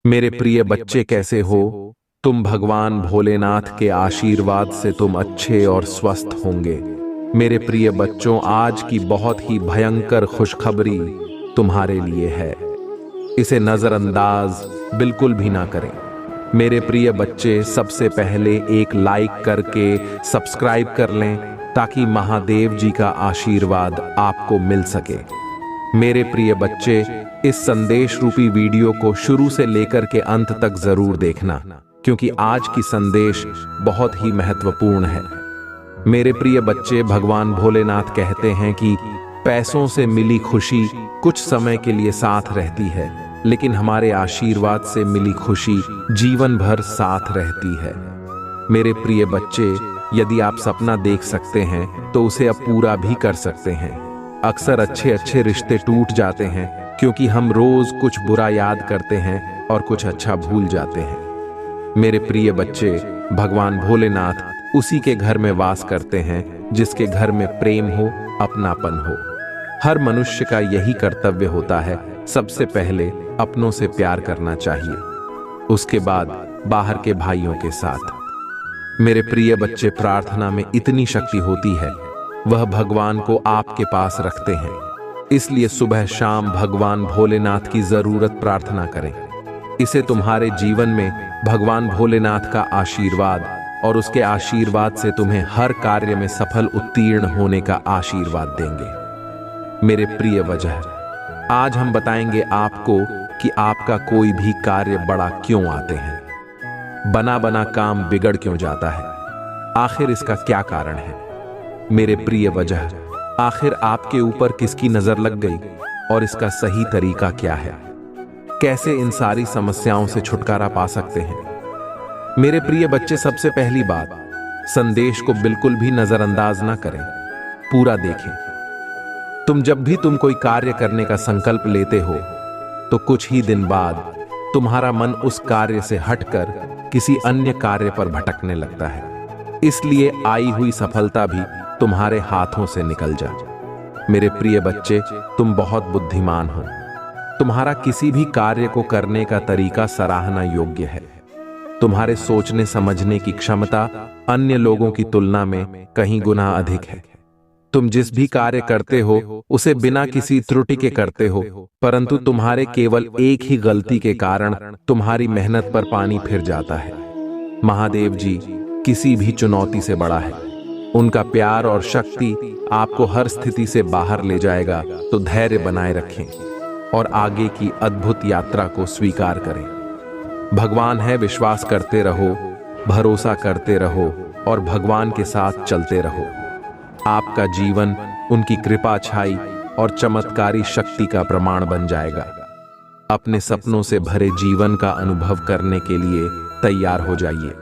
मेरे प्रिय बच्चे कैसे हो। तुम भगवान भोलेनाथ के आशीर्वाद से तुम अच्छे और स्वस्थ होंगे। मेरे प्रिय बच्चों, आज की बहुत ही भयंकर खुशखबरी तुम्हारे लिए है। इसे नजरअंदाज बिल्कुल भी ना करें। मेरे प्रिय बच्चे, सबसे पहले एक लाइक करके सब्सक्राइब कर लें ताकि महादेव जी का आशीर्वाद आपको मिल सके। मेरे प्रिय बच्चे, इस संदेश रूपी वीडियो को शुरू से लेकर के अंत तक जरूर देखना, क्योंकि आज की संदेश बहुत ही महत्वपूर्ण है। मेरे प्रिय बच्चे, भगवान भोलेनाथ कहते हैं कि पैसों से मिली खुशी कुछ समय के लिए साथ रहती है, लेकिन हमारे आशीर्वाद से मिली खुशी जीवन भर साथ रहती है। मेरे प्रिय बच्चे, यदि आप सपना देख सकते हैं तो उसे अब पूरा भी कर सकते हैं। अक्सर अच्छे अच्छे रिश्ते टूट जाते हैं क्योंकि हम रोज कुछ बुरा याद करते हैं और कुछ अच्छा भूल जाते हैं। मेरे प्रिय बच्चे, भगवान भोलेनाथ उसी के घर में वास करते हैं जिसके घर में प्रेम हो, अपनापन हो। हर मनुष्य का यही कर्तव्य होता है। सबसे पहले अपनों से प्यार करना चाहिए, उसके बाद बाहर के भाइयों के साथ। मेरे प्रिय बच्चे, प्रार्थना में इतनी शक्ति होती है, वह भगवान को आपके पास रखते हैं। इसलिए सुबह शाम भगवान भोलेनाथ की जरूरत प्रार्थना करें। इसे तुम्हारे जीवन में भगवान भोलेनाथ का आशीर्वाद और उसके आशीर्वाद से तुम्हें हर कार्य में सफल उत्तीर्ण होने का आशीर्वाद देंगे। मेरे प्रिय वजह, आज हम बताएंगे आपको कि आपका कोई भी कार्य बड़ा क्यों आते हैं, बना बना काम बिगड़ क्यों जाता है, आखिर इसका क्या कारण है। मेरे प्रिय वजह, आखिर आपके ऊपर किसकी नजर लग गई और इसका सही तरीका क्या है, कैसे इन सारी समस्याओं से छुटकारा पा सकते हैं। मेरे प्रिय बच्चे, सबसे पहली बात, संदेश को बिल्कुल भी नजरअंदाज ना करें, पूरा देखें। जब भी तुम कोई कार्य करने का संकल्प लेते हो तो कुछ ही दिन बाद तुम्हारा मन उस कार्य से हटकर किसी अन्य कार्य पर भटकने लगता है। इसलिए आई हुई सफलता भी तुम्हारे हाथों से निकल जा। मेरे प्रिय बच्चे, तुम बहुत बुद्धिमान हो। तुम्हारा किसी भी कार्य को करने का तरीका सराहना योग्य है। तुम्हारे सोचने समझने की क्षमता अन्य लोगों की तुलना में कहीं गुना अधिक है। तुम जिस भी कार्य करते हो उसे बिना किसी त्रुटि के करते हो, परंतु तुम्हारे केवल एक ही गलती के कारण तुम्हारी मेहनत पर पानी फिर जाता है। महादेव जी किसी भी चुनौती से बड़ा है। उनका प्यार और शक्ति आपको हर स्थिति से बाहर ले जाएगा, तो धैर्य बनाए रखें और आगे की अद्भुत यात्रा को स्वीकार करें। भगवान है, विश्वास करते रहो, भरोसा करते रहो और भगवान के साथ चलते रहो। आपका जीवन उनकी कृपा छाई और चमत्कारी शक्ति का प्रमाण बन जाएगा। अपने सपनों से भरे जीवन का अनुभव करने के लिए तैयार हो जाइए।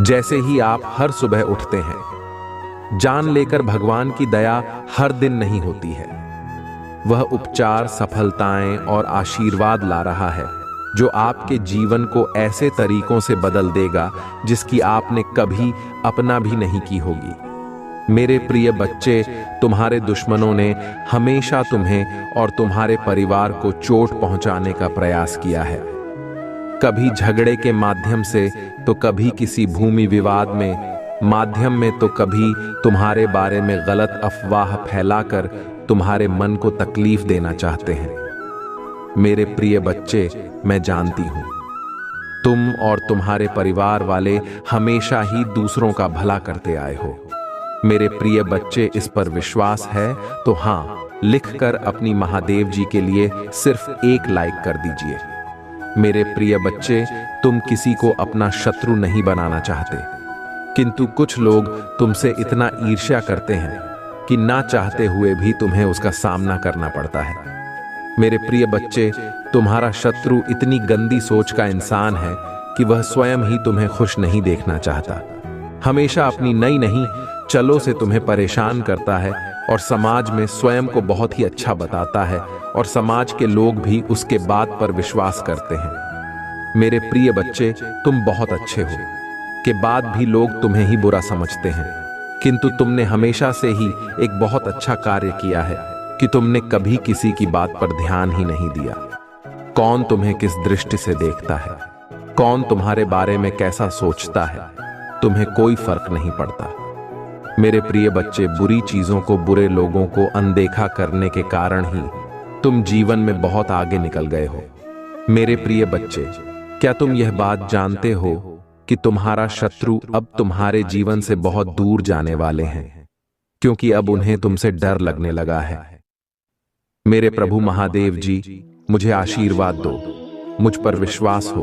जैसे ही आप हर सुबह उठते हैं, जान लेकर भगवान की दया हर दिन नहीं होती है। वह उपचार, सफलताएं और आशीर्वाद ला रहा है जो आपके जीवन को ऐसे तरीकों से बदल देगा जिसकी आपने कभी अपना भी नहीं की होगी। मेरे प्रिय बच्चे, तुम्हारे दुश्मनों ने हमेशा तुम्हें और तुम्हारे परिवार को चोट पहुंचाने का प्रयास किया है। कभी झगड़े के माध्यम से, तो कभी किसी भूमि विवाद में माध्यम में, तो कभी तुम्हारे बारे में गलत अफवाह फैलाकर तुम्हारे मन को तकलीफ देना चाहते हैं। मेरे प्रिय बच्चे, मैं जानती हूं तुम और तुम्हारे परिवार वाले हमेशा ही दूसरों का भला करते आए हो। मेरे प्रिय बच्चे, इस पर विश्वास है तो हाँ लिखकर अपनी महादेव जी के लिए सिर्फ एक लाइक कर दीजिए। मेरे प्रिय बच्चे, तुम किसी को अपना शत्रु नहीं बनाना चाहते, किंतु कुछ लोग तुमसे इतना ईर्ष्या करते हैं कि ना चाहते हुए भी तुम्हें उसका सामना करना पड़ता है। मेरे प्रिय बच्चे, तुम्हारा शत्रु इतनी गंदी सोच का इंसान है कि वह स्वयं ही तुम्हें खुश नहीं देखना चाहता। हमेशा अपनी नई नहीं चलो से तुम्हें परेशान करता है और समाज में स्वयं को बहुत ही अच्छा बताता है और समाज के लोग भी उसके बात पर विश्वास करते हैं। मेरे प्रिय बच्चे, तुम बहुत अच्छे हो के बाद भी लोग तुम्हें ही बुरा समझते हैं, किंतु तुमने हमेशा से ही एक बहुत अच्छा कार्य किया है कि तुमने कभी किसी की बात पर ध्यान ही नहीं दिया। कौन तुम्हें किस दृष्टि से देखता है, कौन तुम्हारे बारे में कैसा सोचता है, तुम्हें कोई फर्क नहीं पड़ता। मेरे प्रिय बच्चे, बुरी चीजों को, बुरे लोगों को अनदेखा करने के कारण ही तुम जीवन में बहुत आगे निकल गए हो। मेरे प्रिय बच्चे, क्या तुम यह बात जानते हो कि तुम्हारा शत्रु अब तुम्हारे जीवन से बहुत दूर जाने वाले हैं, क्योंकि अब उन्हें तुमसे डर लगने लगा है। मेरे प्रभु महादेव जी, मुझे आशीर्वाद दो। मुझ पर विश्वास हो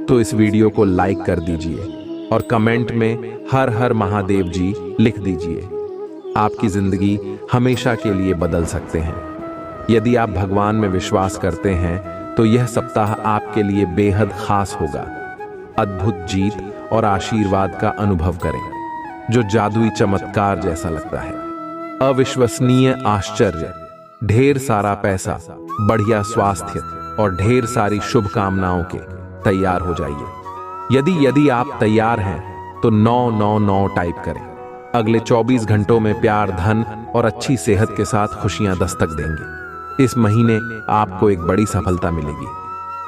तो इस वीडियो को लाइक कर दीजिए और कमेंट में हर हर महादेव जी लिख दीजिए। आपकी जिंदगी हमेशा के लिए बदल सकते हैं। यदि आप भगवान में विश्वास करते हैं तो यह सप्ताह आपके लिए बेहद खास होगा। अद्भुत जीत और आशीर्वाद का अनुभव करें, जो जादुई चमत्कार जैसा लगता है। अविश्वसनीय आश्चर्य, ढेर सारा पैसा, बढ़िया स्वास्थ्य और ढेर सारी शुभकामनाओं के तैयार हो जाइए। यदि आप तैयार हैं तो 999 टाइप करें। अगले 24 घंटों में प्यार, धन और अच्छी सेहत के साथ खुशियां दस्तक देंगे। इस महीने आपको एक बड़ी सफलता मिलेगी।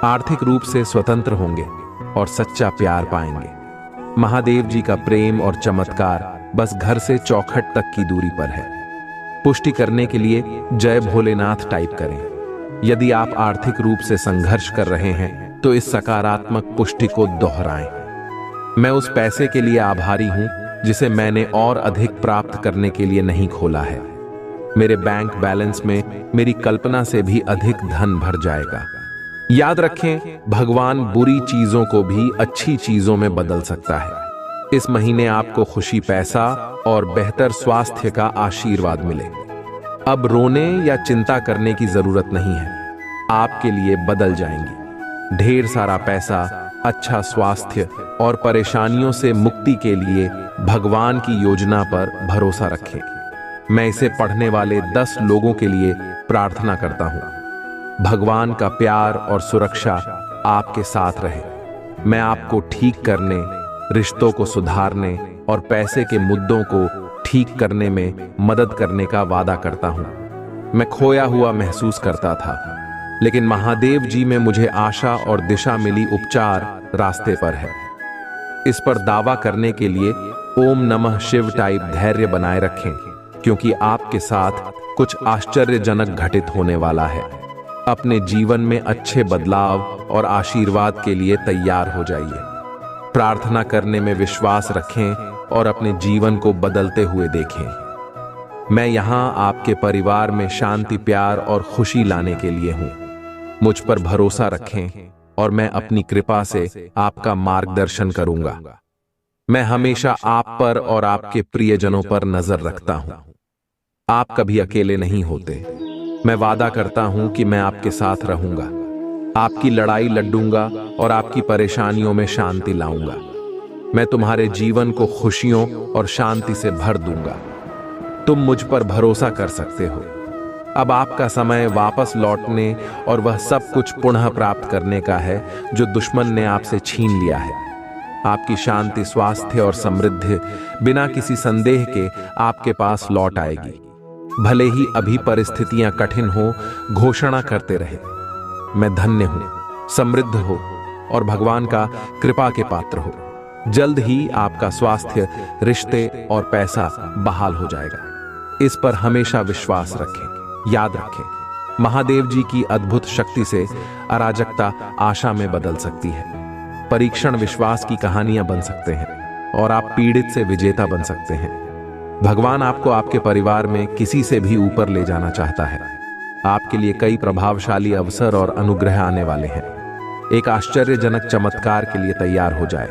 आर्थिक रूप से स्वतंत्र होंगे और सच्चा प्यार पाएंगे। महादेव जी का प्रेम और चमत्कार बस घर से चौखट तक की दूरी पर है। पुष्टि करने के लिए जय भोलेनाथ टाइप करें। यदि आप आर्थिक रूप से संघर्ष कर रहे हैं तो इस सकारात्मक पुष्टि को दोहराएं। मैं उस पैसे के लिए आभारी हूं जिसे मैंने और अधिक प्राप्त करने के लिए नहीं खोला है। मेरे बैंक बैलेंस में मेरी कल्पना से भी अधिक धन भर जाएगा। याद रखें, भगवान बुरी चीजों को भी अच्छी चीजों में बदल सकता है। इस महीने आपको खुशी, पैसा और बेहतर स्वास्थ्य का आशीर्वाद मिले। अब रोने या चिंता करने की जरूरत नहीं है, आपके लिए बदल जाएंगी। ढेर सारा पैसा, अच्छा स्वास्थ्य और परेशानियों से मुक्ति के लिए भगवान की योजना पर भरोसा रखें। मैं इसे पढ़ने वाले 10 लोगों के लिए प्रार्थना करता हूं। भगवान का प्यार और सुरक्षा आपके साथ रहे। मैं आपको ठीक करने, रिश्तों को सुधारने और पैसे के मुद्दों को ठीक करने में मदद करने का वादा करता हूं। मैं खोया हुआ महसूस करता था, लेकिन महादेव जी में मुझे आशा और दिशा मिली। उपचार रास्ते पर है। इस पर दावा करने के लिए ओम नमः शिव टाइप धैर्य बनाए रखें, क्योंकि आपके साथ कुछ आश्चर्यजनक घटित होने वाला है। अपने जीवन में अच्छे बदलाव और आशीर्वाद के लिए तैयार हो जाइए। प्रार्थना करने में विश्वास रखें और अपने जीवन को बदलते हुए देखें। मैं यहां आपके परिवार में शांति, प्यार और खुशी लाने के लिए हूं। मुझ पर भरोसा रखें और मैं अपनी कृपा से आपका मार्गदर्शन करूंगा। मैं हमेशा आप पर और आपके प्रियजनों पर नजर रखता हूं। आप कभी अकेले नहीं होते। मैं वादा करता हूं कि मैं आपके साथ रहूंगा, आपकी लड़ाई लड़ूंगा और आपकी परेशानियों में शांति लाऊंगा। मैं तुम्हारे जीवन को खुशियों और शांति से भर दूंगा। तुम मुझ पर भरोसा कर सकते हो। अब आपका समय वापस लौटने और वह सब कुछ पुनः प्राप्त करने का है जो दुश्मन ने आपसे छीन लिया है। आपकी शांति, स्वास्थ्य और समृद्धि बिना किसी संदेह के आपके पास लौट आएगी। भले ही अभी परिस्थितियां कठिन हो, घोषणा करते रहे, मैं धन्य हूं, समृद्ध हो और भगवान का कृपा के पात्र हो। जल्द ही आपका स्वास्थ्य, रिश्ते और पैसा बहाल हो जाएगा। इस पर हमेशा विश्वास रखें। याद रखें, महादेव जी की अद्भुत शक्ति से अराजकता आशा में बदल सकती है। परीक्षण विश्वास की कहानियां बन सकते हैं और आप पीड़ित से विजेता बन सकते हैं। भगवान आपको आपके परिवार में किसी से भी ऊपर ले जाना चाहता है। आपके लिए कई प्रभावशाली अवसर और अनुग्रह आने वाले हैं। एक आश्चर्यजनक चमत्कार के लिए तैयार हो जाए।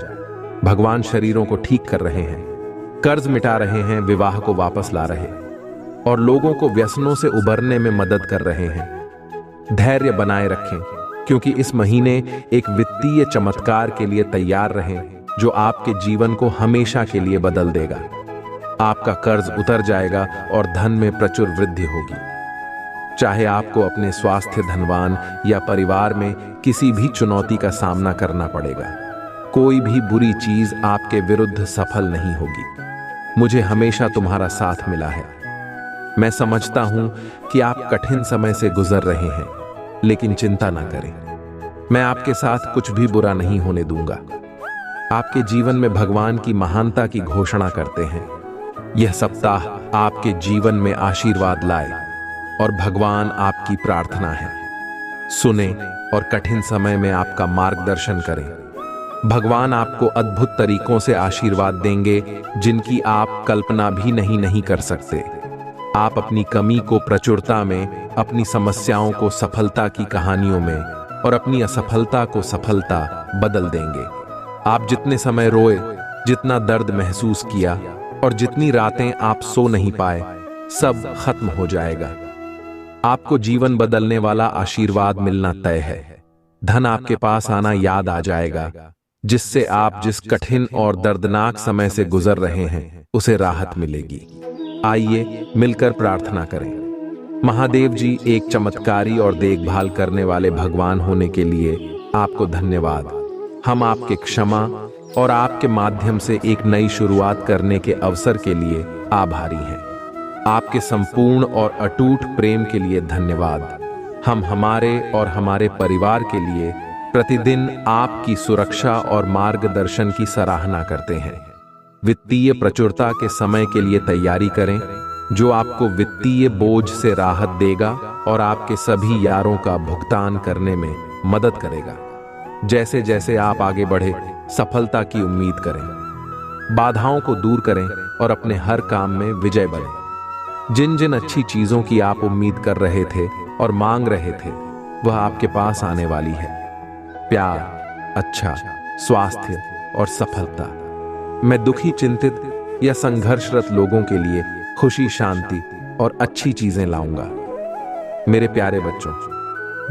भगवान शरीरों को ठीक कर रहे हैं, कर्ज मिटा रहे हैं, विवाह को वापस ला रहे और लोगों को व्यसनों से उबरने में मदद कर रहे हैं। धैर्य बनाए रखें, क्योंकि इस महीने एक वित्तीय चमत्कार के लिए तैयार रहें जो आपके जीवन को हमेशा के लिए बदल देगा। आपका कर्ज उतर जाएगा और धन में प्रचुर वृद्धि होगी। चाहे आपको अपने स्वास्थ्य, धनवान या परिवार में किसी भी चुनौती का सामना करना पड़ेगा, कोई भी बुरी चीज आपके विरुद्ध सफल नहीं होगी। मुझे हमेशा तुम्हारा साथ मिला है। मैं समझता हूं कि आप कठिन समय से गुजर रहे हैं, लेकिन चिंता ना करें। मैं आपके साथ कुछ भी बुरा नहीं होने दूंगा। आपके जीवन में भगवान की महानता की घोषणा करते हैं। यह सप्ताह आपके जीवन में आशीर्वाद लाए और भगवान आपकी प्रार्थना है सुने और कठिन समय में आपका मार्गदर्शन करें। भगवान आपको अद्भुत तरीकों से आशीर्वाद देंगे जिनकी आप कल्पना भी नहीं कर सकते। आप अपनी कमी को प्रचुरता में, अपनी समस्याओं को सफलता की कहानियों में और अपनी असफलता को सफलता बदल देंगे। आप जितने समय रोए, जितना दर्द महसूस किया और जितनी रातें आप सो नहीं पाए, सब खत्म हो जाएगा। आपको जीवन बदलने वाला आशीर्वाद मिलना तय है। धन आपके पास आना याद आ जाएगा, जिससे आप जिस कठिन और दर्दनाक समय से गुजर रहे हैं उसे राहत मिलेगी। आइए मिलकर प्रार्थना करें। महादेव जी, एक चमत्कारी और देखभाल करने वाले भगवान होने के लिए आपको धन्यवाद। हम आपके क्षमा और आपके माध्यम से एक नई शुरुआत करने के अवसर के लिए आभारी हैं। आपके संपूर्ण और अटूट प्रेम के लिए धन्यवाद। हम हमारे और हमारे परिवार के लिए प्रतिदिन आपकी सुरक्षा और मार्गदर्शन की सराहना करते हैं। वित्तीय प्रचुरता के समय के लिए तैयारी करें, जो आपको वित्तीय बोझ से राहत देगा और आपके सभी यारों का भुगतान करने में मदद करेगा। जैसे जैसे आप आगे बढ़े, सफलता की उम्मीद करें। बाधाओं को दूर करें और अपने हर काम में विजय बने। जिन जिन अच्छी चीजों की आप उम्मीद कर रहे थे और मांग रहे थे, वह आपके पास आने वाली है। प्यार, अच्छा स्वास्थ्य और सफलता। मैं दुखी, चिंतित या संघर्षरत लोगों के लिए खुशी, शांति और अच्छी चीजें लाऊंगा। मेरे प्यारे बच्चों,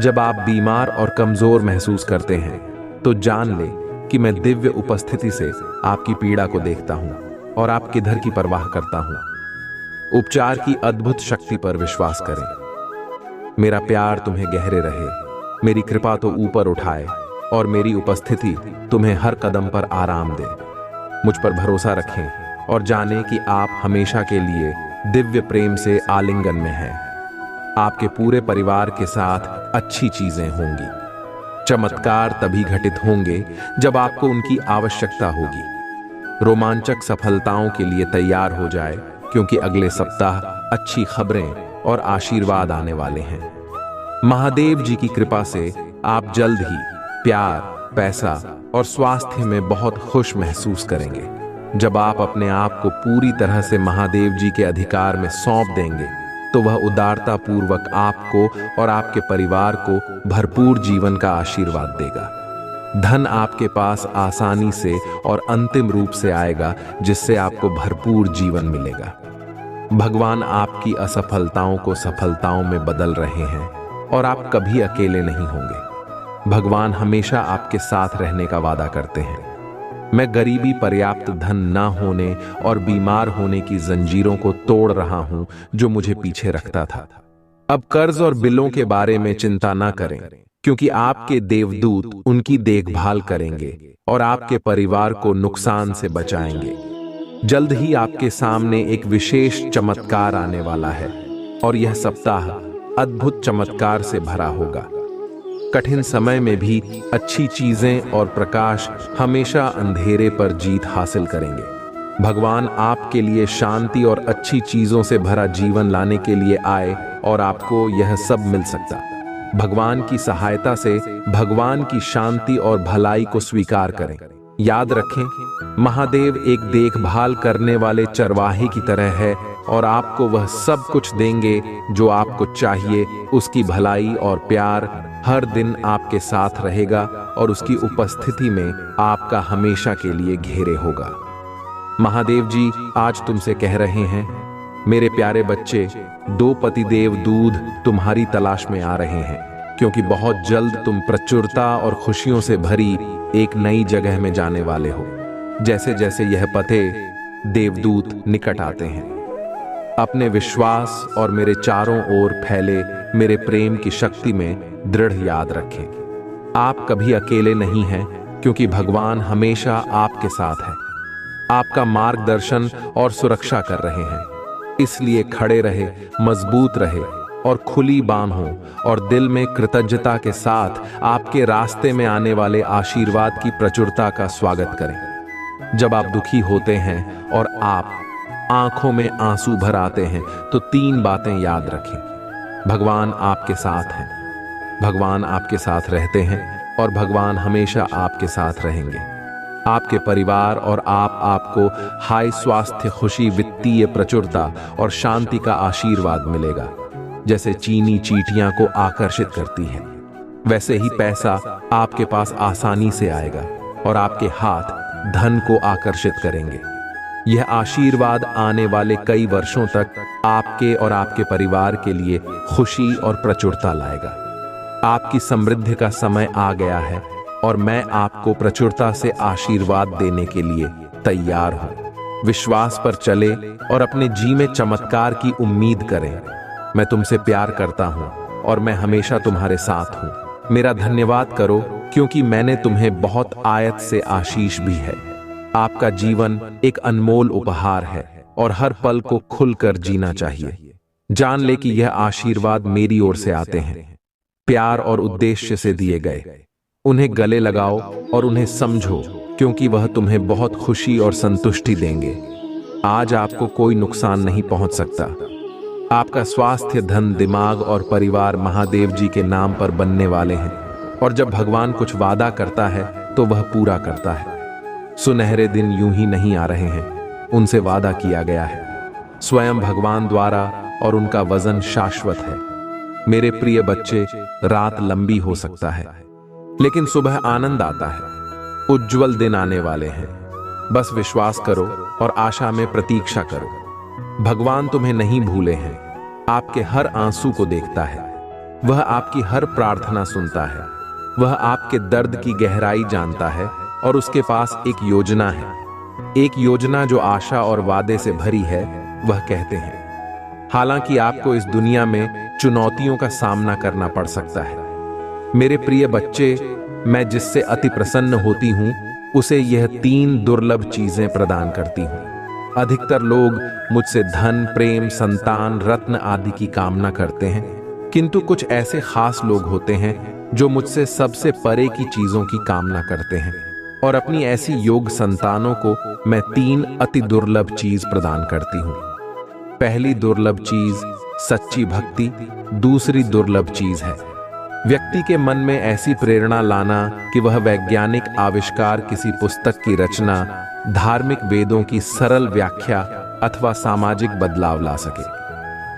जब आप बीमार और कमजोर महसूस करते हैं तो जान ले कि मैं दिव्य उपस्थिति से आपकी पीड़ा को देखता हूं और आप किधर की परवाह करता हूं। उपचार की अद्भुत शक्ति पर विश्वास करें। मेरा प्यार तुम्हें गहरे रहे, मेरी कृपा तो ऊपर उठाए और मेरी उपस्थिति तुम्हें हर कदम पर आराम दे। मुझ पर भरोसा रखें और जानें कि आप हमेशा के लिए दिव्य प्रेम से आलिंगन में हैं। आपके पूरे परिवार के साथ अच्छी चीजें होंगी। चमत्कार तभी घटित होंगे जब आपको उनकी आवश्यकता होगी। रोमांचक सफलताओं के लिए तैयार हो जाए, क्योंकि अगले सप्ताह अच्छी खबरें और आशीर्वाद आने वाले हैं। महादेव जी की कृपा से आप जल्द ही प्यार, पैसा और स्वास्थ्य में बहुत खुश महसूस करेंगे। जब आप अपने आप को पूरी तरह से महादेव जी के अधिकार में सौंप देंगे, तो वह उदारता पूर्वक आपको और आपके परिवार को भरपूर जीवन का आशीर्वाद देगा। धन आपके पास आसानी से और अंतिम रूप से आएगा, जिससे आपको भरपूर जीवन मिलेगा। भगवान आपकी असफलताओं को सफलताओं में बदल रहे हैं और आप कभी अकेले नहीं होंगे। भगवान हमेशा आपके साथ रहने का वादा करते हैं। मैं गरीबी, पर्याप्त धन न होने और बीमार होने की जंजीरों को तोड़ रहा हूं जो मुझे पीछे रखता था। अब कर्ज और बिलों के बारे में चिंता न करें, क्योंकि आपके देवदूत उनकी देखभाल करेंगे और आपके परिवार को नुकसान से बचाएंगे। जल्द ही आपके सामने एक विशेष चमत्कार आने वाला है और यह सप्ताह अद्भुत चमत्कार से भरा होगा। कठिन समय में भी अच्छी चीजें और प्रकाश हमेशा अंधेरे पर जीत हासिल करेंगे। भगवान आपके लिए शांति और अच्छी चीजों से भरा जीवन लाने के लिए आए और आपको यह सब मिल सकता। भगवान की सहायता से भगवान की शांति और भलाई को स्वीकार करें। याद रखें, महादेव एक देखभाल करने वाले चरवाहे की तरह है और आपको वह सब कुछ देंगे जो आपको चाहिए। उसकी भलाई और प्यार हर दिन आपके साथ रहेगा और उसकी उपस्थिति में आपका हमेशा के लिए घेरे होगा। महादेव जी आज तुमसे कह रहे हैं, मेरे प्यारे बच्चे, 2 पतिदेव दूध तुम्हारी तलाश में आ रहे हैं, क्योंकि बहुत जल्द तुम प्रचुरता और खुशियों से भरी एक नई जगह में जाने वाले हो। जैसे जैसे यह पते देवदूत निकट आते हैं, अपने विश्वास और मेरे चारों ओर फैले मेरे प्रेम की शक्ति में दृढ़ याद रखें। आप कभी अकेले नहीं हैं, क्योंकि भगवान हमेशा आपके साथ है, आपका मार्गदर्शन और सुरक्षा कर रहे हैं। इसलिए खड़े रहे, मजबूत रहे और खुली बाहों और दिल में कृतज्ञता के साथ आपके रास्ते में आने वाले आशीर्वाद की प्रचुरता का स्वागत करें। जब आप दुखी होते हैं और आप आंखों में आंसू भर आते हैं तो 3 बातें याद रखें। भगवान आपके साथ हैं, भगवान आपके साथ रहते हैं और भगवान हमेशा आपके साथ रहेंगे। आपके परिवार और आपको हाई स्वास्थ्य, खुशी, वित्तीय प्रचुरता और शांति का आशीर्वाद मिलेगा। जैसे चीनी चींटियां को आकर्षित करती है, वैसे ही पैसा आपके पास आसानी से आएगा और आपके हाथ धन को आकर्षित करेंगे। यह आशीर्वाद आने वाले कई वर्षों तक आपके और आपके परिवार के लिए खुशी और प्रचुरता लाएगा। आपकी समृद्धि का समय आ गया है और मैं आपको प्रचुरता से आशीर्वाद देने के लिए तैयार हूं। विश्वास पर चले और अपने जी में चमत्कार की उम्मीद करें। मैं तुमसे प्यार करता हूं और मैं हमेशा तुम्हारे साथ हूं। मेरा धन्यवाद करो क्योंकि मैंने तुम्हें बहुत आयत से आशीष भी है। आपका जीवन एक अनमोल उपहार है और हर पल को खुलकर जीना चाहिए। जान ले कि यह आशीर्वाद मेरी ओर से आते हैं, प्यार और उद्देश्य से दिए गए। उन्हें गले लगाओ और उन्हें समझो क्योंकि वह तुम्हें बहुत खुशी और संतुष्टि देंगे। आज आपको कोई नुकसान नहीं पहुंच सकता। आपका स्वास्थ्य, धन, दिमाग और परिवार महादेव जी के नाम पर बनने वाले हैं और जब भगवान कुछ वादा करता है तो वह पूरा करता है। सुनहरे दिन यूं ही नहीं आ रहे हैं, उनसे वादा किया गया है स्वयं भगवान द्वारा और उनका वजन शाश्वत है। मेरे प्रिय बच्चे, रात लंबी हो सकता है लेकिन सुबह आनंद आता है। उज्जवल दिन आने वाले हैं। बस विश्वास करो और आशा में प्रतीक्षा करो। भगवान तुम्हें नहीं भूले हैं, आपके हर आंसू को देखता है। वह आपकी हर प्रार्थना सुनता है। वह आपके दर्द की गहराई जानता है और उसके पास एक योजना है, एक योजना जो आशा और वादे से भरी है। वह कहते हैं, हालांकि आपको इस दुनिया में चुनौतियों का सामना करना पड़ सकता है। मेरे प्रिय बच्चे, मैं जिससे अति प्रसन्न होती हूं उसे यह 3 दुर्लभ चीजें प्रदान करती हूं। अधिकतर लोग मुझसे धन, प्रेम, संतान, रत्न आदि की कामना करते हैं, किंतु कुछ ऐसे खास लोग होते हैं जो मुझसे सबसे परे की चीजों की कामना करते हैं और अपनी ऐसी योग संतानों को मैं 3 अति दुर्लभ चीज प्रदान करती हूं। पहली दुर्लभ चीज सच्ची भक्ति, दूसरी दुर्लभ चीज है व्यक्ति के मन में ऐसी प्रेरणा लाना कि वह वैज्ञानिक आविष्कार, किसी पुस्तक की रचना, धार्मिक वेदों की सरल व्याख्या अथवा सामाजिक बदलाव ला सके।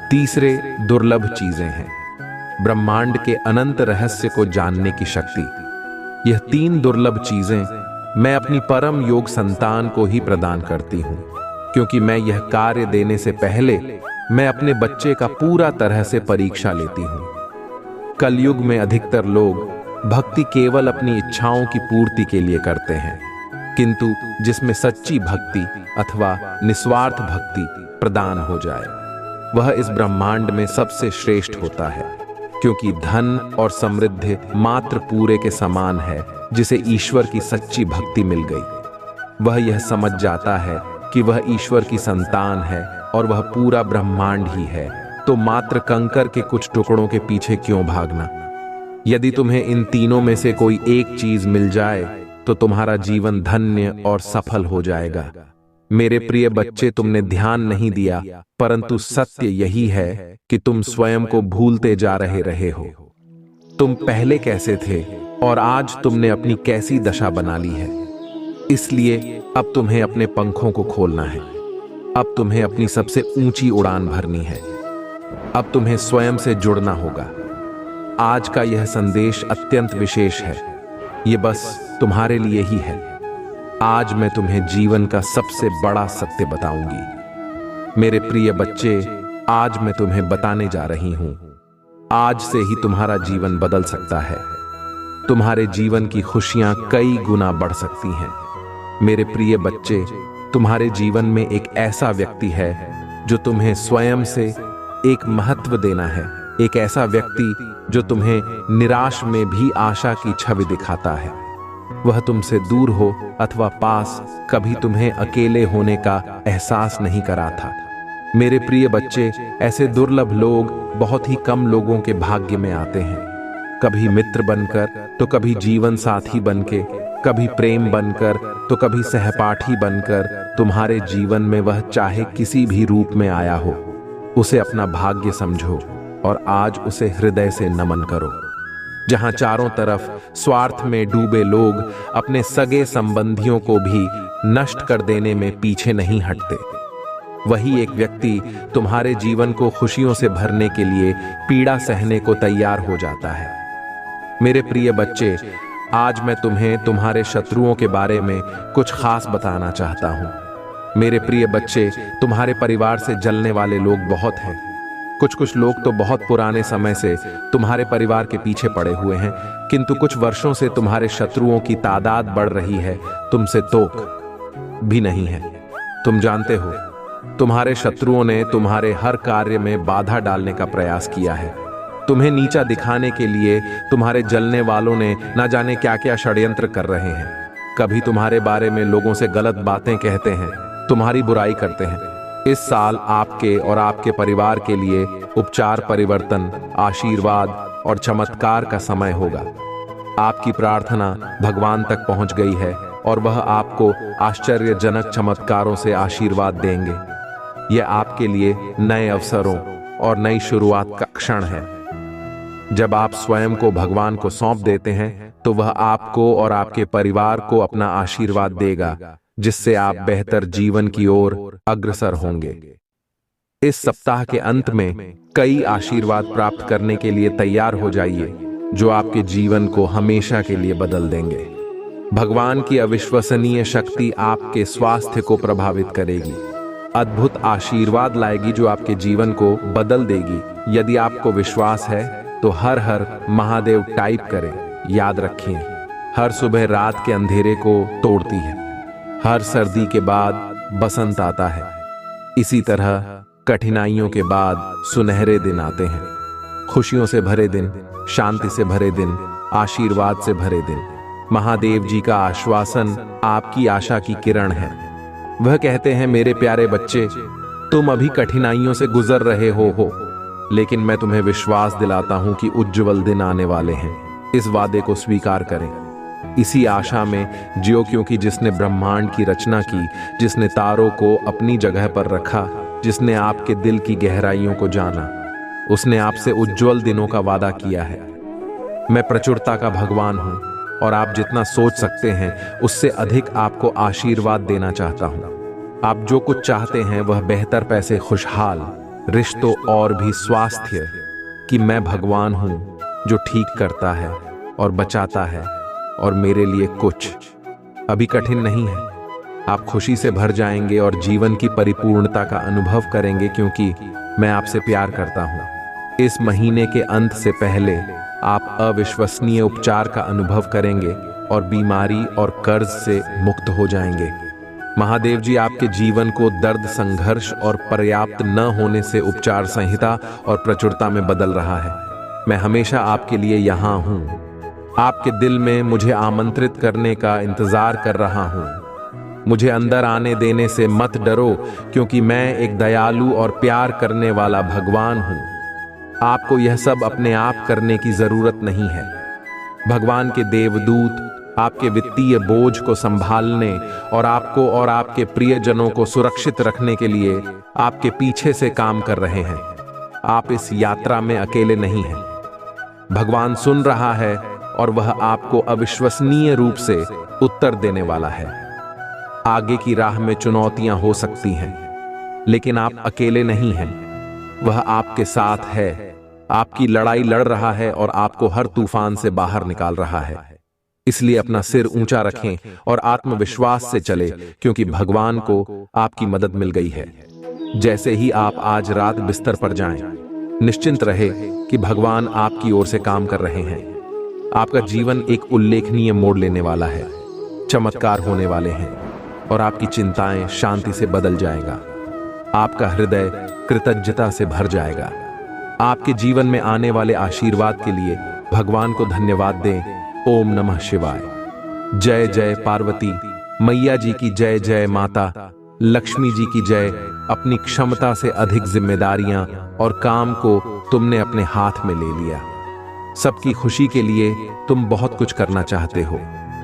तीसरे दुर्लभ चीजें हैं ब्रह्मांड के अनंत रहस्य को जानने की शक्ति। यह 3 दुर्लभ चीजें मैं अपनी परम योग संतान को ही प्रदान करती हूं, क्योंकि मैं यह कार्य देने से पहले मैं अपने बच्चे का पूरा तरह से परीक्षा लेती हूं। कलयुग में अधिकतर लोग भक्ति केवल अपनी इच्छाओं की पूर्ति के लिए करते हैं, किंतु जिसमें सच्ची भक्ति अथवा निस्वार्थ भक्ति प्रदान हो जाए वह इस ब्रह्मांड में सबसे श्रेष्ठ होता है, क्योंकि धन और समृद्धि मात्र पूरे के समान है जिसे ईश्वर की सच्ची भक्ति मिल गई। वह यह समझ जाता है कि वह ईश्वर की संतान है और वह पूरा ब्रह्मांड ही है, तो मात्र कंकर के कुछ टुकड़ों के पीछे क्यों भागना। यदि तुम्हें इन तीनों में से कोई एक चीज मिल जाए तो तुम्हारा जीवन धन्य और सफल हो जाएगा। मेरे प्रिय बच्चे, तुमने ध्यान नहीं दिया, परंतु सत्य यही है कि तुम स्वयं को भूलते जा रहे हो। तुम पहले कैसे थे और आज तुमने अपनी कैसी दशा बना ली है। इसलिए अब तुम्हें अपने पंखों को खोलना है। अब तुम्हें अपनी सबसे ऊंची उड़ान भरनी है। अब तुम्हें स्वयं से जुड़ना होगा। आज का यह संदेश अत्यंत विशेष है। ये बस तुम्हारे लिए ही है। आज मैं तुम्हें जीवन का सबसे बड़ा सत्य बताऊंगी। मेरे प्रिय बच्चे, आज मैं तुम्हें बताने जा रही हूं। आज से ही तुम्हारा जीवन बदल सकता है। तुम्हारे जीवन की खुशियां कई गुना बढ़ सकती हैं। मेरे प्रिय बच्चे, तुम्हारे जीवन में एक ऐसा व्यक्ति है जो तुम्हें स्वयं से एक महत्व देना है। एक ऐसा व्यक्ति जो तुम्हें निराश में भी आशा की छवि दिखाता है। वह तुमसे दूर हो अथवा पास, कभी तुम्हें अकेले होने का एहसास नहीं करा था। मेरे प्रिय बच्चे, ऐसे दुर्लभ लोग बहुत ही कम लोगों के भाग्य में आते हैं। कभी मित्र बनकर, तो कभी जीवन साथी बनके, कभी प्रेम बनकर, तो कभी सहपाठी बनकर तुम्हारे जीवन में वह चाहे किसी भी रूप में आया हो, उसे अपना भाग्य समझो और आज उसे हृदय से नमन करो। जहां चारों तरफ स्वार्थ में डूबे लोग अपने सगे संबंधियों को भी नष्ट कर देने में पीछे नहीं हटते, वही एक व्यक्ति तुम्हारे जीवन को खुशियों से भरने के लिए पीड़ा सहने को तैयार हो जाता है। मेरे प्रिय बच्चे, आज मैं तुम्हें तुम्हारे शत्रुओं के बारे में कुछ खास बताना चाहता हूं। मेरे प्रिय बच्चे, तुम्हारे परिवार से जलने वाले लोग बहुत हैं। कुछ लोग तो बहुत पुराने समय से तुम्हारे परिवार के पीछे पड़े हुए हैं, किंतु कुछ वर्षों से तुम्हारे शत्रुओं की तादाद बढ़ रही है, तुमसे तोक भी नहीं है। तुम जानते हो, तुम्हारे शत्रुओं ने तुम्हारे हर कार्य में बाधा डालने का प्रयास किया है। तुम्हें नीचा दिखाने के लिए तुम्हारे जलने वालों ने न जाने क्या क्या षड्यंत्र कर रहे हैं। कभी तुम्हारे बारे में लोगों से गलत बातें कहते हैं, तुम्हारी बुराई करते हैं। इस साल आपके और आपके परिवार के लिए उपचार, परिवर्तन, आशीर्वाद और चमत्कार का समय होगा। आपकी प्रार्थना भगवान तक पहुंच गई है और वह आपको आश्चर्यजनक चमत्कारों से आशीर्वाद देंगे। यह आपके लिए नए अवसरों और नई शुरुआत का क्षण है। जब आप स्वयं को भगवान को सौंप देते हैं, तो वह आपको और आपके परिवार को अपना आशीर्वाद देगा, जिससे आप बेहतर जीवन की ओर अग्रसर होंगे। इस सप्ताह के अंत में कई आशीर्वाद प्राप्त करने के लिए तैयार हो जाइए, जो आपके जीवन को हमेशा के लिए बदल देंगे। भगवान की अविश्वसनीय शक्ति आपके स्वास्थ्य को प्रभावित करेगी, अद्भुत आशीर्वाद लाएगी जो आपके जीवन को बदल देगी। यदि आपको विश्वास है तो हर हर महादेव टाइप करें। याद रखें, हर सुबह रात के अंधेरे को तोड़ती है, हर सर्दी के बाद बसंत आता है। इसी तरह कठिनाइयों के बाद सुनहरे दिन आते हैं, खुशियों से भरे दिन, शांति से भरे दिन, आशीर्वाद से भरे दिन। महादेव जी का आश्वासन आपकी आशा की किरण है। वह कहते हैं, मेरे प्यारे बच्चे, तुम अभी कठिनाइयों से गुजर रहे हो, लेकिन मैं तुम्हें विश्वास दिलाता हूं कि उज्जवल दिन आने वाले हैं। इस वादे को स्वीकार करें। इसी आशा में जियो, क्योंकि जिसने ब्रह्मांड की रचना की, जिसने तारों को अपनी जगह पर रखा, जिसने आपके दिल की गहराइयों को जाना, उसने आपसे उज्जवल दिनों का वादा किया है। मैं प्रचुरता का भगवान हूं और आप जितना सोच सकते हैं उससे अधिक आपको आशीर्वाद देना चाहता हूं। आप जो कुछ चाहते हैं वह बेहतर पैसे, खुशहाल रिश्तों और भी स्वास्थ्य, कि मैं भगवान हूं जो ठीक करता है और बचाता है, और मेरे लिए कुछ अभी कठिन नहीं है। आप खुशी से भर जाएंगे और जीवन की परिपूर्णता का अनुभव करेंगे, क्योंकि मैं आपसे प्यार करता हूं। इस महीने के अंत से पहले आप अविश्वसनीय उपचार का अनुभव करेंगे और बीमारी और कर्ज से मुक्त हो जाएंगे। महादेव जी आपके जीवन को दर्द, संघर्ष और पर्याप्त न होने से उपचार, संहिता और प्रचुरता में बदल रहा है। मैं हमेशा आपके लिए यहाँ हूँ, आपके दिल में मुझे आमंत्रित करने का इंतजार कर रहा हूँ। मुझे अंदर आने देने से मत डरो, क्योंकि मैं एक दयालु और प्यार करने वाला भगवान हूँ। आपको यह सब अपने आप करने की जरूरत नहीं है। भगवान के देवदूत आपके वित्तीय बोझ को संभालने और आपको और आपके प्रियजनों को सुरक्षित रखने के लिए आपके पीछे से काम कर रहे हैं। आप इस यात्रा में अकेले नहीं हैं। भगवान सुन रहा है और वह आपको अविश्वसनीय रूप से उत्तर देने वाला है। आगे की राह में चुनौतियां हो सकती हैं, लेकिन आप अकेले नहीं हैं। वह आपके साथ है, आपकी लड़ाई लड़ रहा है और आपको हर तूफान से बाहर निकाल रहा है। इसलिए अपना सिर ऊंचा रखें और आत्मविश्वास से चले, क्योंकि भगवान को आपकी मदद मिल गई है। जैसे ही आप आज रात बिस्तर पर जाएं, निश्चिंत रहे कि भगवान आपकी ओर से काम कर रहे हैं। आपका जीवन एक उल्लेखनीय मोड़ लेने वाला है, चमत्कार होने वाले हैं और आपकी चिंताएं शांति से बदल जाएगा। आपका हृदय कृतज्ञता से भर जाएगा। आपके जीवन में आने वाले आशीर्वाद के लिए भगवान को धन्यवाद दें। ओम नमः शिवाय। जय जय पार्वती मैया जी की जय। जय माता लक्ष्मी जी की जय। अपनी क्षमता से अधिक जिम्मेदारियां और काम को तुमने अपने हाथ में ले लिया। सबकी खुशी के लिए तुम बहुत कुछ करना चाहते हो,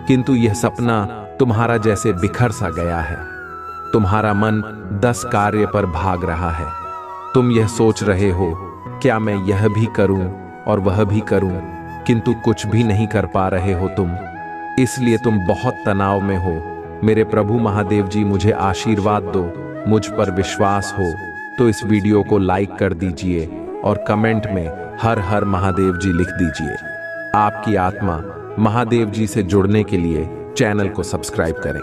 किंतु यह सपना तुम्हारा जैसे बिखर सा गया है। तुम्हारा मन 10 कार्य पर भाग रहा है। तुम यह सोच रहे हो, क्या मैं यह भी करूं और वह भी करूं, किंतु कुछ भी नहीं कर पा रहे हो तुम, इसलिए तुम बहुत तनाव में हो। मेरे प्रभु महादेव जी, मुझे आशीर्वाद दो, मुझ पर विश्वास हो तो इस वीडियो को लाइक कर दीजिए और कमेंट में हर हर महादेव जी लिख दीजिए। आपकी आत्मा महादेव जी से जुड़ने के लिए चैनल को सब्सक्राइब करें,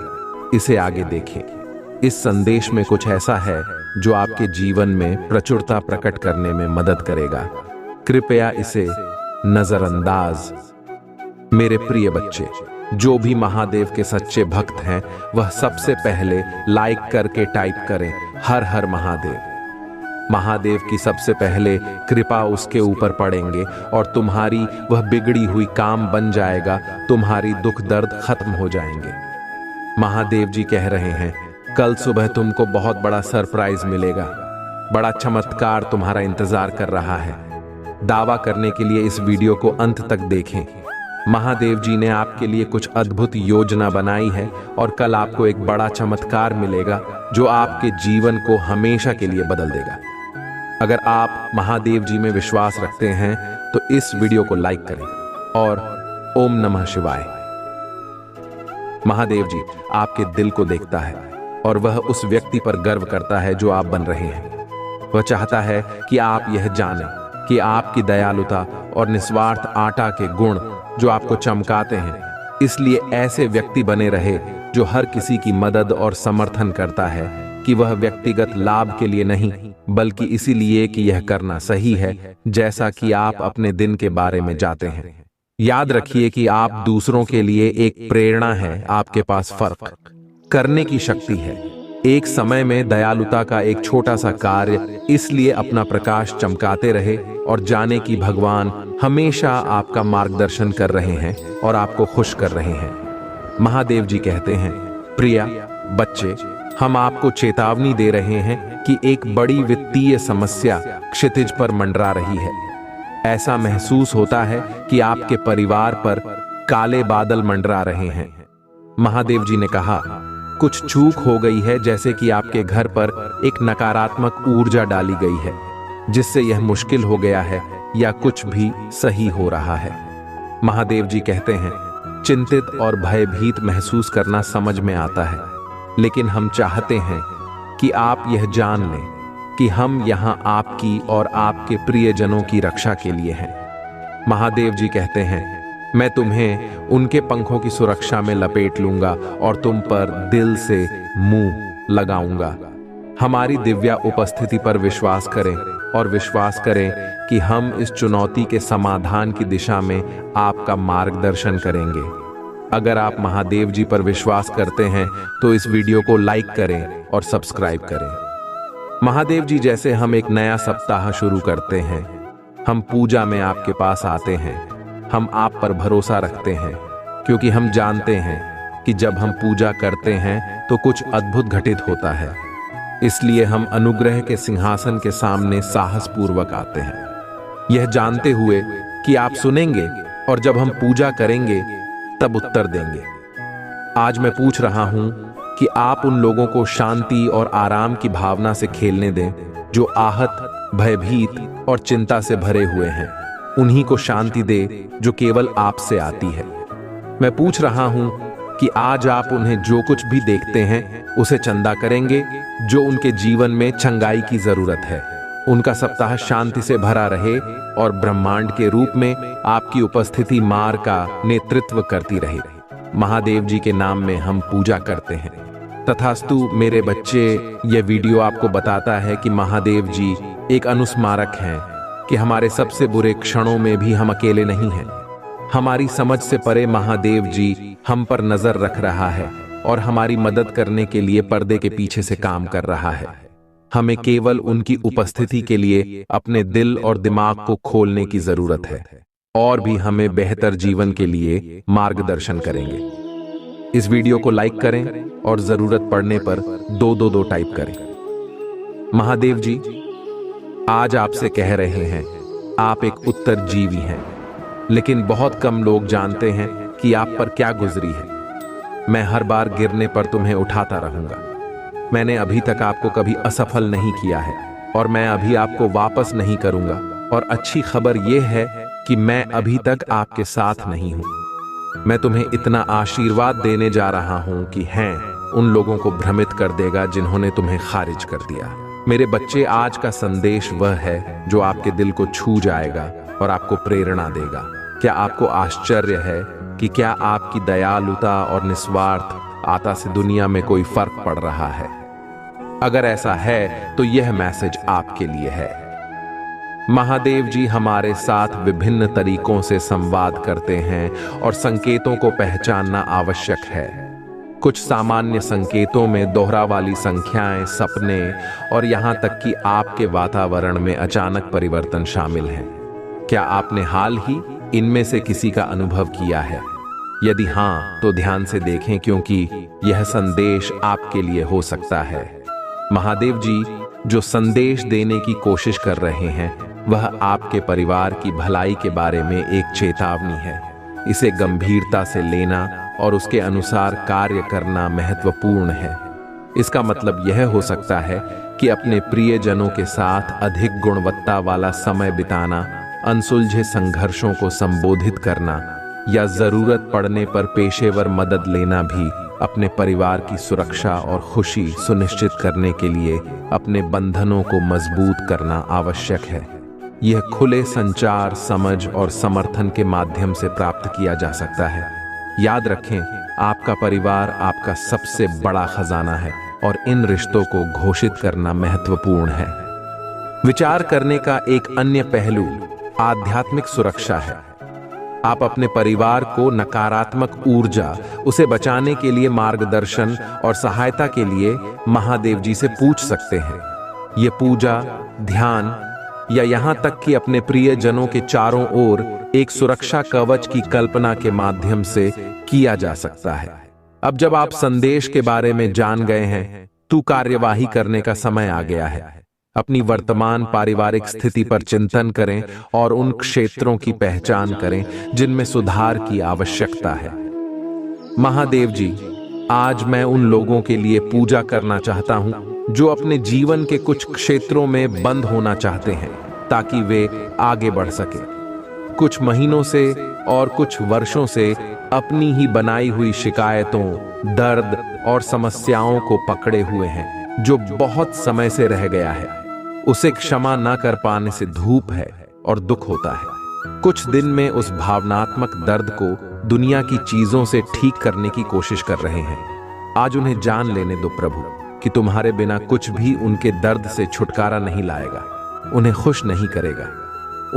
इसे आगे देखें। इस संदेश में कुछ ऐसा है जो आपके जीवन में प्रचुरता प्रकट करने में मदद करेगा। कृपया इसे नजरअंदाज। मेरे प्रिय बच्चे, जो भी महादेव के सच्चे भक्त हैं वह सबसे पहले लाइक करके टाइप करें हर हर महादेव। महादेव की सबसे पहले कृपा उसके ऊपर पड़ेंगे और तुम्हारी वह बिगड़ी हुई काम बन जाएगा, तुम्हारी दुख दर्द खत्म हो जाएंगे। महादेव जी कह रहे हैं, कल सुबह तुमको बहुत बड़ा सरप्राइज मिलेगा, बड़ा चमत्कार तुम्हारा इंतजार कर रहा है। दावा करने के लिए इस वीडियो को अंत तक देखें। महादेव जी ने आपके लिए कुछ अद्भुत योजना बनाई है और कल आपको एक बड़ा चमत्कार मिलेगा जो आपके जीवन को हमेशा के लिए बदल देगा। अगर आप महादेव जी में विश्वास रखते हैं तो इस वीडियो को लाइक करें और ओम नमः शिवाय। महादेव जी आपके दिल को देखता है और वह उस व्यक्ति पर गर्व करता है जो आप बन रहे हैं। वह चाहता है कि आप यह जानें कि आपकी दयालुता और निस्वार्थ आटा के गुण जो आपको चमकाते हैं, इसलिए ऐसे व्यक्ति बने रहे जो हर किसी की मदद और समर्थन करता है कि वह व्यक्तिगत लाभ के लिए नहीं बल्कि इसीलिए कि यह करना सही है, जैसा कि आप अपने दिन के बारे में जाते हैं। याद रखिए कि आप दूसरों के लिए एक प्रेरणा है, आपके पास फर्क करने की शक्ति है। एक समय में दयालुता का एक छोटा सा कार्य इसलिए अपना प्रकाश चमकाते रहे और जाने कि भगवान हमेशा आपका मार्गदर्शन कर रहे हैं और आपको खुश कर रहे हैं। महादेव जी कहते हैं, प्रिया बच्चे, हम आपको चेतावनी दे रहे हैं कि एक बड़ी वित्तीय समस्या क्षितिज पर मंडरा रही है। ऐसा महसूस होता है कि आपके परिवार पर काले बादल मंडरा रहे हैं। महादेव जी ने कहा, कुछ चूक हो गई है, जैसे कि आपके घर पर एक नकारात्मक ऊर्जा डाली गई है जिससे यह मुश्किल हो गया है या कुछ भी सही हो रहा है। महादेव जी कहते हैं, चिंतित और भयभीत महसूस करना समझ में आता है, लेकिन हम चाहते हैं कि आप यह जान लें कि हम यहाँ आपकी और आपके प्रियजनों की रक्षा के लिए हैं। महादेव जी कहते हैं, मैं तुम्हें उनके पंखों की सुरक्षा में लपेट लूंगा और तुम पर दिल से मुंह लगाऊंगा। हमारी दिव्या उपस्थिति पर विश्वास करें और विश्वास करें कि हम इस चुनौती के समाधान की दिशा में आपका मार्गदर्शन करेंगे। अगर आप महादेव जी पर विश्वास करते हैं तो इस वीडियो को लाइक करें और सब्सक्राइब करें। महादेव जी जैसे हम एक नया सप्ताह शुरू करते हैं, हम पूजा में आपके पास आते हैं। हम आप पर भरोसा रखते हैं क्योंकि हम जानते हैं कि जब हम पूजा करते हैं तो कुछ अद्भुत घटित होता है। इसलिए हम अनुग्रह के सिंहासन के सामने साहसपूर्वक आते हैं, यह जानते हुए कि आप सुनेंगे और जब हम पूजा करेंगे तब उत्तर देंगे। आज मैं पूछ रहा हूं कि आप उन लोगों को शांति और आराम की भावना से खेलने दें जो आहत, भयभीत और चिंता से भरे हुए हैं। उन्हीं को शांति दे जो केवल आपसे आती है। मैं पूछ रहा हूं कि आज आप उन्हें जो कुछ भी देखते हैं उसे चंदा करेंगे जो उनके जीवन में चंगाई की जरूरत है। उनका सप्ताह शांति से भरा रहे और ब्रह्मांड के रूप में आपकी उपस्थिति मार्ग का नेतृत्व करती रहे। महादेव जी के नाम में हम पूजा करते हैं। तथास्तु मेरे बच्चे, यह वीडियो आपको बताता है कि महादेव जी एक अनुस्मारक हैं कि हमारे सबसे बुरे क्षणों में भी हम अकेले नहीं हैं। हमारी समझ से परे महादेव जी हम पर नजर रख रहा है और हमारी मदद करने के लिए पर्दे के पीछे से काम कर रहा है। हमें केवल उनकी उपस्थिति के लिए अपने दिल और दिमाग को खोलने की जरूरत है और भी हमें बेहतर जीवन के लिए मार्गदर्शन करेंगे। इस वीडियो को लाइक करें और जरूरत पड़ने पर 222 टाइप करें। महादेव जी आज आपसे कह रहे हैं, आप एक उत्तरजीवी हैं, लेकिन बहुत कम लोग जानते हैं कि आप पर क्या गुजरी है। मैं हर बार गिरने पर तुम्हें उठाता रहूंगा। मैंने अभी तक आपको कभी असफल नहीं किया है और मैं अभी आपको वापस नहीं करूंगा। और अच्छी खबर यह है कि मैं अभी तक आपके साथ नहीं हूं। मैं तुम्हें इतना आशीर्वाद देने जा रहा हूं कि हैं उन लोगों को भ्रमित कर देगा जिन्होंने तुम्हें खारिज कर दिया। मेरे बच्चे, आज का संदेश वह है जो आपके दिल को छू जाएगा और आपको प्रेरणा देगा। क्या आपको आश्चर्य है कि क्या आपकी दयालुता और निस्वार्थ आता से दुनिया में कोई फर्क पड़ रहा है? अगर ऐसा है तो यह मैसेज आपके लिए है। महादेव जी हमारे साथ विभिन्न तरीकों से संवाद करते हैं और संकेतों को पहचानना आवश्यक है। कुछ सामान्य संकेतों में दोहरा वाली संख्याएं, सपने और यहां तक कि आपके वातावरण में अचानक परिवर्तन शामिल हैं। क्या आपने हाल ही इनमें से किसी का अनुभव किया है? यदि हां, तो ध्यान से देखें क्योंकि यह संदेश आपके लिए हो सकता है। महादेव जी जो संदेश देने की कोशिश कर रहे हैं वह आपके परिवार की भलाई के बारे में एक चेतावनी है। इसे गंभीरता से लेना और उसके अनुसार कार्य करना महत्वपूर्ण है। इसका मतलब यह हो सकता है कि अपने प्रियजनों के साथ अधिक गुणवत्ता वाला समय बिताना, अनसुलझे संघर्षों को संबोधित करना या जरूरत पड़ने पर पेशेवर मदद लेना भी अपने परिवार की सुरक्षा और खुशी सुनिश्चित करने के लिए अपने बंधनों को मजबूत करना आवश्यक है। यह खुले संचार, समझ और समर्थन के माध्यम से प्राप्त किया जा सकता है। याद रखें, आपका परिवार आपका सबसे बड़ा खजाना है और इन रिश्तों को घोषित करना महत्वपूर्ण है। विचार करने का एक अन्य पहलू आध्यात्मिक सुरक्षा है। आप अपने परिवार को नकारात्मक ऊर्जा, उसे बचाने के लिए मार्गदर्शन और सहायता के लिए महादेव जी से पूछ सकते हैं। ये पूजा, ध्यान या यहां तक कि अपने प्रियजनों के चारों ओर एक सुरक्षा कवच की कल्पना के माध्यम से किया जा सकता है। अब जब आप संदेश के बारे में जान गए हैं तो कार्यवाही करने का समय आ गया है। अपनी वर्तमान पारिवारिक स्थिति पर चिंतन करें और उन क्षेत्रों की पहचान करें जिनमें सुधार की आवश्यकता है। महादेव जी आज मैं उन लोगों के लिए पूजा करना चाहता हूं जो अपने जीवन के कुछ क्षेत्रों में बंद होना चाहते हैं ताकि वे आगे बढ़ सके। कुछ महीनों से और कुछ वर्षों से अपनी ही बनाई हुई शिकायतों, दर्द और समस्याओं को पकड़े हुए हैं जो बहुत समय से रह गया है। उसे क्षमा न कर पाने से धूप है और दुख होता है। कुछ दिन में उस भावनात्मक दर्द को दुनिया की चीजों से ठीक करने की कोशिश कर रहे हैं। आज उन्हें जान लेने दो प्रभु कि तुम्हारे बिना कुछ भी उनके दर्द से छुटकारा नहीं लाएगा, उन्हें खुश नहीं करेगा।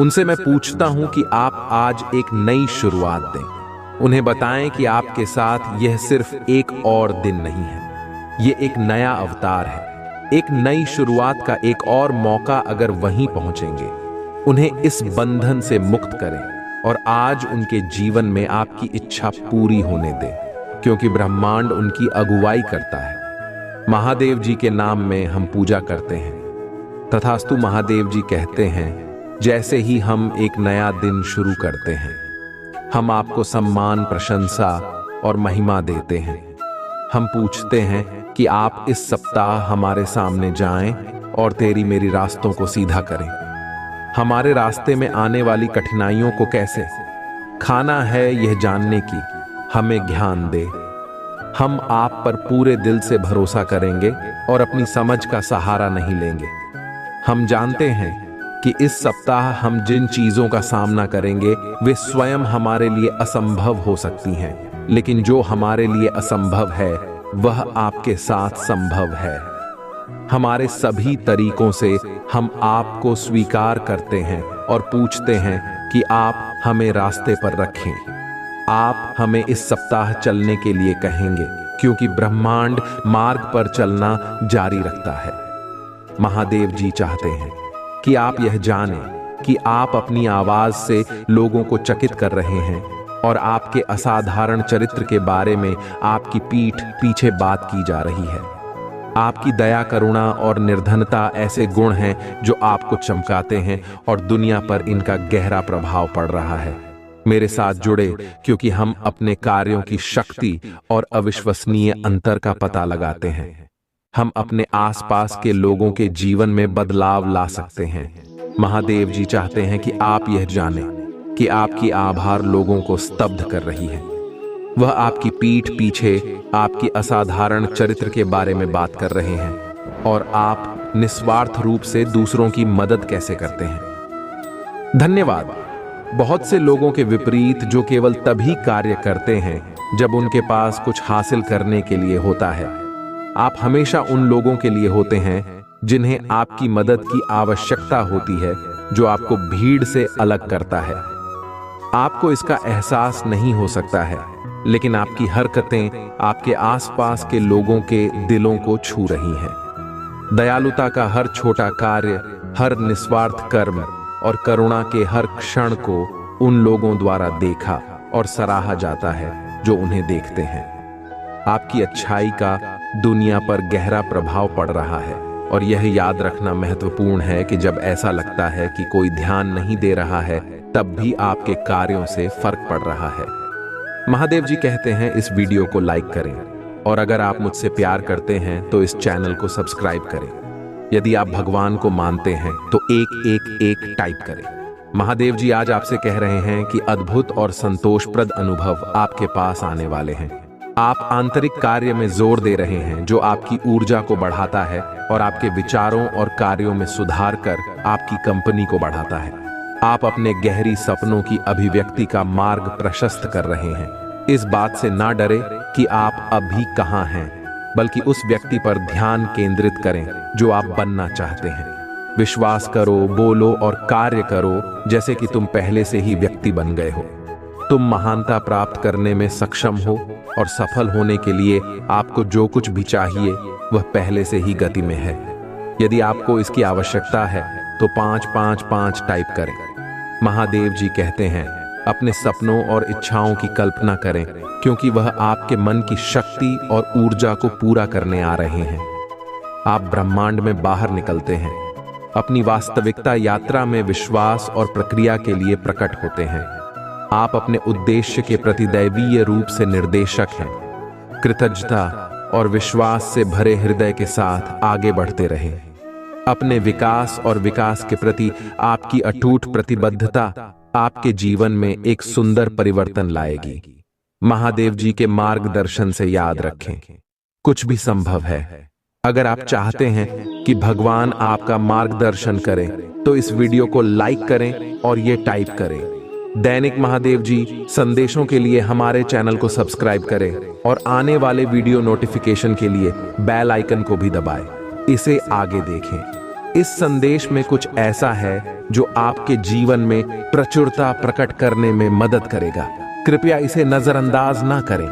उनसे मैं पूछता हूं कि आप आज एक नई शुरुआत दें। उन्हें बताएं कि आपके साथ यह सिर्फ एक और दिन नहीं है, यह एक नया अवतार है, एक नई शुरुआत का एक और मौका। अगर वहीं पहुंचेंगे, उन्हें इस बंधन से मुक्त करें और आज उनके जीवन में आपकी इच्छा पूरी होने दें, क्योंकि ब्रह्मांड उनकी अगुवाई करता है। महादेव जी के नाम में हम पूजा करते हैं। तथास्तु महादेव जी कहते हैं, जैसे ही हम एक नया दिन शुरू करते हैं, हम आपको सम्मान, प्रशंसा और महिमा देते हैं। हम पूछते हैं कि आप इस सप्ताह हमारे सामने जाएं और तेरी मेरी रास्तों को सीधा करें। हमारे रास्ते में आने वाली कठिनाइयों को कैसे खाना है यह जानने की हमें ज्ञान दे। हम आप पर पूरे दिल से भरोसा करेंगे और अपनी समझ का सहारा नहीं लेंगे। हम जानते हैं कि इस सप्ताह हम जिन चीजों का सामना करेंगे वे स्वयं हमारे लिए असंभव हो सकती हैं, लेकिन जो हमारे लिए असंभव है वह आपके साथ संभव है। हमारे सभी तरीकों से हम आपको स्वीकार करते हैं और पूछते हैं कि आप हमें रास्ते पर रखें। आप हमें इस सप्ताह चलने के लिए कहेंगे, क्योंकि ब्रह्मांड मार्ग पर चलना जारी रखता है। महादेव जी चाहते हैं कि आप यह जानें कि आप अपनी आवाज से लोगों को चकित कर रहे हैं। और आपके असाधारण चरित्र के बारे में आपकी पीठ पीछे बात की जा रही है। आपकी दया, करुणा और निर्धनता ऐसे गुण हैं जो आपको चमकाते हैं और दुनिया पर इनका गहरा प्रभाव पड़ रहा है। मेरे साथ जुड़े, क्योंकि हम अपने कार्यों की शक्ति और अविश्वसनीय अंतर का पता लगाते हैं। हम अपने आसपास के लोगों के जीवन में बदलाव ला सकते हैं। महादेव जी चाहते हैं कि आप यह जानें कि आपकी आभार लोगों को स्तब्ध कर रही है। वह आपकी पीठ पीछे आपकी असाधारण चरित्र के बारे में बात कर रहे हैं और आप निस्वार्थ रूप से दूसरों की मदद कैसे करते हैं। धन्यवाद। बहुत से लोगों के विपरीत जो केवल तभी कार्य करते हैं जब उनके पास कुछ हासिल करने के लिए होता है, आप हमेशा उन लोगों के लिए होते हैं जिन्हें आपकी मदद की आवश्यकता होती है, जो आपको भीड़ से अलग करता है। आपको इसका एहसास नहीं हो सकता है, लेकिन आपकी हरकतें आपके आसपास के लोगों के दिलों को छू रही हैं। दयालुता का हर छोटा कार्य, हर निस्वार्थ कर्म और करुणा के हर क्षण को उन लोगों द्वारा देखा और सराहा जाता है जो उन्हें देखते हैं। आपकी अच्छाई का दुनिया पर गहरा प्रभाव पड़ रहा है, और यह याद रखना महत्वपूर्ण है कि जब ऐसा लगता है कि कोई ध्यान नहीं दे रहा है, तब भी आपके कार्यों से फर्क पड़ रहा है। महादेव जी कहते हैं इस वीडियो को लाइक करें, और अगर आप मुझसे प्यार करते हैं तो इस चैनल को सब्सक्राइब करें। यदि आप भगवान को मानते हैं तो 111 टाइप करें। महादेव जी आज आपसे कह रहे हैं कि अद्भुत और संतोषप्रद अनुभव आपके पास आने वाले हैं। आप आंतरिक कार्य में जोर दे रहे हैं जो आपकी ऊर्जा को बढ़ाता है और आपके विचारों और कार्यों में सुधार कर आपकी कंपनी को बढ़ाता है। आप अपने गहरी सपनों की अभिव्यक्ति का मार्ग प्रशस्त कर रहे हैं। इस बात से ना डरे कि आप अभी कहां हैं, बल्कि उस व्यक्ति पर ध्यान केंद्रित करें जो आप बनना चाहते हैं। विश्वास करो, बोलो और कार्य करो जैसे कि तुम पहले से ही व्यक्ति बन गए हो। तुम महानता प्राप्त करने में सक्षम हो, और सफल होने के लिए आपको जो कुछ भी चाहिए वह पहले से ही गति में है। यदि आपको इसकी आवश्यकता है तो 555 टाइप करें। महादेव जी कहते हैं अपने सपनों और इच्छाओं की कल्पना करें, क्योंकि वह आपके मन की शक्ति और ऊर्जा को पूरा करने आ रहे हैं। आप ब्रह्मांड में बाहर निकलते हैं, अपनी वास्तविकता यात्रा में विश्वास और प्रक्रिया के लिए प्रकट होते हैं। आप अपने उद्देश्य के प्रति दैवीय रूप से निर्देशक हैं। कृतज्ञता और विश्वास से भरे हृदय के साथ आगे बढ़ते रहें। अपने विकास और विकास के प्रति आपकी अटूट प्रतिबद्धता आपके जीवन में एक सुंदर परिवर्तन लाएगी। महादेव जी के मार्गदर्शन से याद रखें, कुछ भी संभव है। अगर आप चाहते हैं कि भगवान आपका मार्गदर्शन करें तो इस वीडियो को लाइक करें और ये टाइप करें। दैनिक महादेव जी संदेशों के लिए हमारे चैनल को सब्सक्राइब करें और आने वाले वीडियो नोटिफिकेशन के लिए बेल आइकन को भी दबाएं। इसे आगे देखें। इस संदेश में कुछ ऐसा है जो आपके जीवन में प्रचुरता प्रकट करने में मदद करेगा। कृपया इसे नजरअंदाज ना करें।